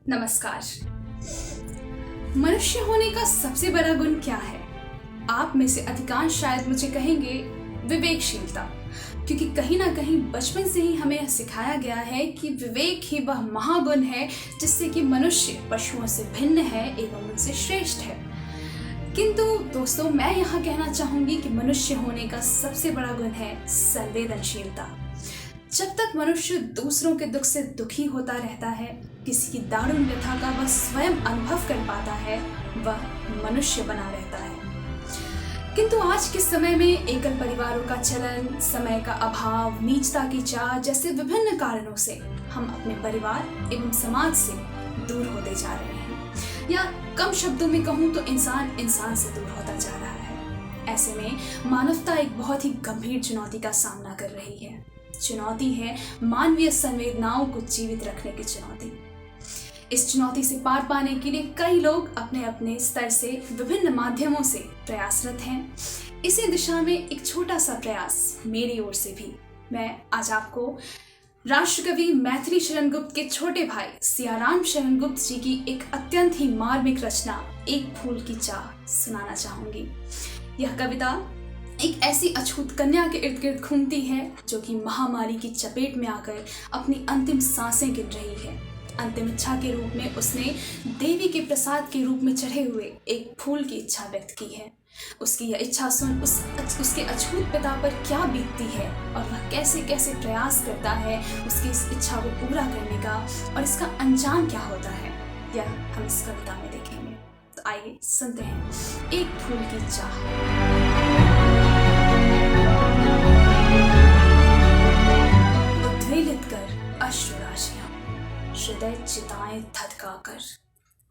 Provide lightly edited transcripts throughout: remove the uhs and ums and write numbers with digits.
नमस्कार। मनुष्य होने का सबसे बड़ा गुण क्या है? आप में से अधिकांश शायद मुझे कहेंगे विवेकशीलता, क्योंकि कहीं ना कहीं बचपन से ही हमें सिखाया गया है कि विवेक ही वह महागुण है जिससे कि मनुष्य पशुओं से भिन्न है एवं उनसे श्रेष्ठ है। किंतु दोस्तों, मैं यहाँ कहना चाहूंगी कि मनुष्य होने का सबसे बड़ा गुण है संवेदनशीलता। जब तक मनुष्य दूसरों के दुख से दुखी होता रहता है, किसी की दारुण व्यथा का वह स्वयं अनुभव कर पाता है, वह मनुष्य बना रहता है। किंतु आज के समय में एकल परिवारों का चलन, समय का अभाव, नीचता की चाह जैसे विभिन्न कारणों से हम अपने परिवार एवं समाज से दूर होते जा रहे हैं, या कम शब्दों में कहूँ तो इंसान इंसान से दूर होता जा रहा है। ऐसे में मानवता एक बहुत ही गंभीर चुनौती का सामना कर रही है। चुनौती है मानवीय संवेदनाओं को जीवित रखने की चुनौती। इस चुनौती से पार पाने के लिए कई लोग अपने अपने स्तर से विभिन्न माध्यमों से प्रयासरत हैं। इसी दिशा में एक छोटा सा प्रयास मेरी ओर से भी मैं आज आपको राष्ट्रकवि मैथिली शरण गुप्त के छोटे भाई सियाराम शरण गुप्त जी की एक अत्यंत ही मार्मिक रचना एक फूल की चाह सुनाना चाहूंगी। यह कविता एक ऐसी अछूत कन्या के इर्द गिर्द घूमती है जो कि महामारी की चपेट में आकर अपनी अंतिम सांसें गिन रही है। अंतिम इच्छा के रूप में उसने देवी के प्रसाद के रूप में चढ़े हुए एक फूल की इच्छा व्यक्त की है। उसकी यह इच्छा सुन उसके अछूत पिता पर क्या बीतती है और वह कैसे कैसे प्रयास करता है उसकी इस इच्छा को पूरा करने का, और इसका अंजाम क्या होता है, यह हम इस कविता में देखेंगे। तो आइए सुनते हैं एक फूल की चाह। उद्वेलित कर अश्रु राशियां, हृदय चिताएं धधकाकर,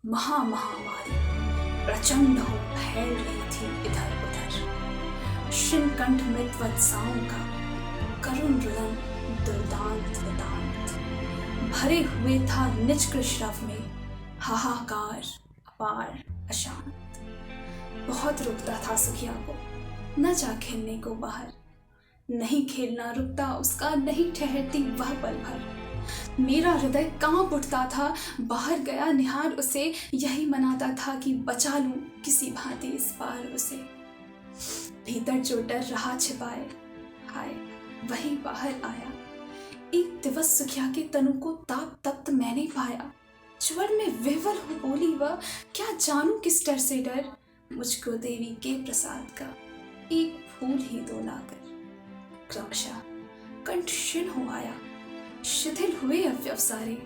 महामारी प्रचंड हो फैल रही थी इधर उधर। शिनकंठ मृत वत्साओं का करुण रुदन दुर्दांत वेदांत, भरे हुए था निज श्रव में हाहाकार अपार अशांत। बहुत रुकता था सुखिया को न जा खेलने को बाहर, नहीं खेलना रुकता उसका, नहीं ठहरती वह पल भर। मेरा हृदय कांप उठता था, बाहर गया निहार उसे, यही मनाता था कि बचा लूं किसी भांति इस पार उसे। भीतर जो डर रहा छिपाए, हाय वही बाहर आया। एक दिवस सुखिया के तनु को ताप तप्त मैंने पाया, ज्वर में विह्वल हो बोली वह, क्या जानू किस डर से डर, मुझको देवी के प्रसाद का एक फूल ही दो लाकर। क्रमशः कंठ क्षीण हो आया, शिथिल हुए अवयव सारे,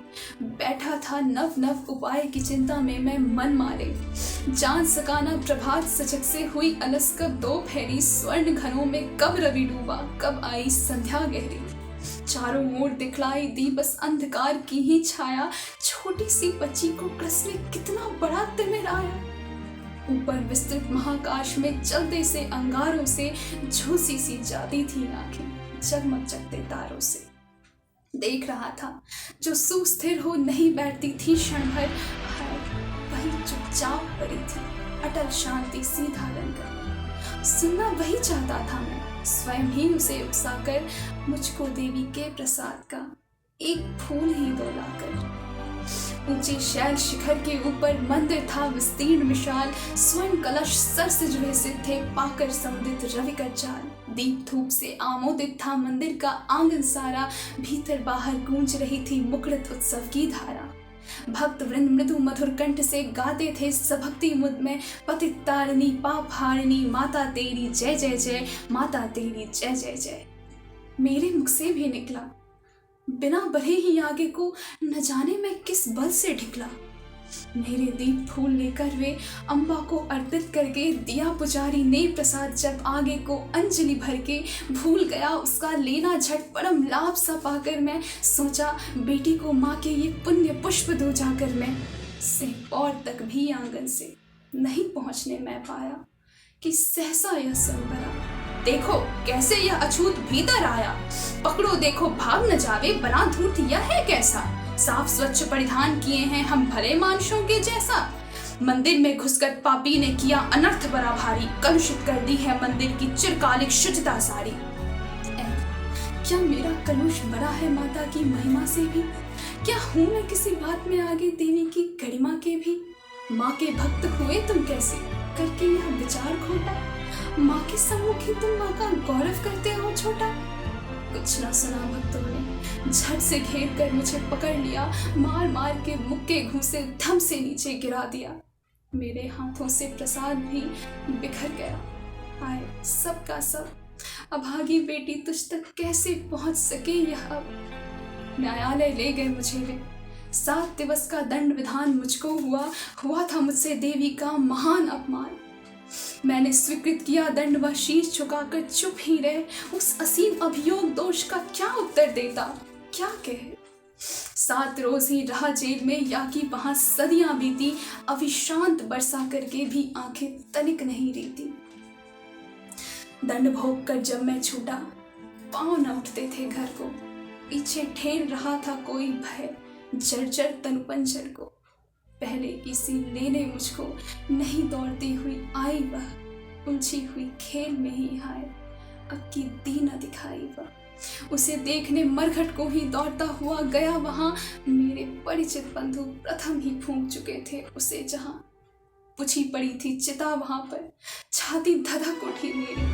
बैठा था नव नव उपाय की चिंता में मैं मन मारे। जान सकाना प्रभात सचक से हुई अलस, कब दो फेरी स्वर्ण घनों में, कब रवि डूबा कब आई संध्या गहरी। चारों ओर दिखलाई दी बस अंधकार की ही छाया, छोटी सी बच्ची को कृस में कितना बड़ा तिमिर आया। ऊपर विस्तृत महाकाश में चलते से अंगारों से झूसी सी जाती थी आंखें जगमग जगते तारों से। देख रहा था जो सुस्थिर हो नहीं बैठती थी क्षण भर, वही चुपचाप पड़ी थी अटल शांति सी धारण कर। सुनना वही चाहता था मैं, स्वयं ही उसे उकसाकर, मुझको देवी के प्रसाद का एक फूल ही दो लाकर। ऊंचे शैल शिखर के ऊपर मंदिर था विस्तीर्ण विशाल, स्वर्ण कलश सर से जुड़े से थे पाकर समुदित रवि का जाल। दीप धूप से आमोदित था मंदिर का आंगन सारा, भीतर बाहर गूंज रही थी मुखरित उत्सव की धारा। भक्त वृंद मृदु मधुर कंठ से गाते थे सभक्ति मुद में, पतित तारिणी पाप हारिणी माता तेरी जय जय जय, माता तेरी जय जय जय। मेरे मुख से भी निकला, बिना बढ़े ही आगे को न जाने मैं किस बल से ढिकला। मेरे दीप फूल लेकर वे अम्बा को अर्पित करके, दिया पुजारी ने प्रसाद जब आगे को अंजलि भर के। भूल गया उसका लेना झट परम लाभ सा पाकर मैं, सोचा बेटी को माँ के ये पुण्य पुष्प दो जाकर मैं। सिंहपौर तक भी आंगन से नहीं पहुँचने मैं पाया कि सहसा यह सुन पड़ा, देखो कैसे यह अछूत भीतर आया। पकड़ो देखो भाग न जावे, बना धूर्त यह है कैसा। साफ स्वच्छ परिधान किए हैं हम भले मानुषों के जैसा। मंदिर में घुसकर पापी ने किया अनर्थ बड़ा भारी, कलुषित कर दी है मंदिर की चिरकालिक शुचिता सारी। क्या मेरा कलुष बड़ा है माता की महिमा से भी? क्या हूँ मैं किसी बात में आगे देवी की गरिमा के भी? माँ के भक्त हुए तुम कैसे करके यह विचार खोटा? माँ के सम्मुख ही तुम माँ का गौरव करते हो छोटा। कुछ ना सुना भक्तों ने, झट से घेर कर मुझे पकड़ लिया, मार मार के मुक्के घूंसे धम से नीचे गिरा दिया। मेरे हाथों से प्रसाद भी बिखर गया। हाय सबका सब, अभागी बेटी तुझ तक कैसे पहुंच सके यह अब? न्यायालय ले गए मुझे वे, 7 दिवस का दंड विधान मुझको हुआ था मुझसे देवी का महान अपमान। मैंने स्वीकृत किया दंड व शीश झुकाकर चुप ही रहे। उस असीम अभियोग दोष का क्या उत्तर देता, क्या कहे? 7 रोज ही रहा जेल में, या कि वहां सदियां बीती, अविश्रांत बरसा करके भी आंखें तनिक नहीं रीती। दंड भोग कर जब मैं छूटा, पांव न उठते थे घर को, पीछे ठेल रहा था कोई भय जर्जर तनुपंजर को। पहले किसी लेने मुझको नहीं दौड़ती हुई आई वह, उलझी हुई खेल में ही हाय अब की दी न दिखाई वह। उसे देखने मरघट को ही दौड़ता हुआ गया वहां, मेरे परिचित बंधु प्रथम ही फूंक चुके थे उसे जहां। बुझी पड़ी थी चिता वहां पर, छाती धधक उठी मेरी,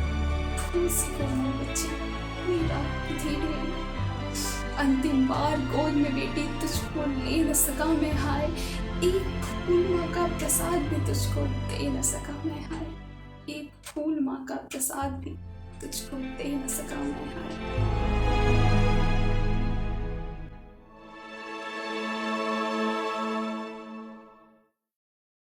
फूल सी कोमल बच्ची मेरा धीरे। अंतिम बार गोद में बेटी तुझको ले न सका मैं हाय, एक फूल माँ का प्रसाद भी तुझको दे न सका मैं हाय, एक फूल माँ का प्रसाद भी तुझको दे न सका मैं हाय।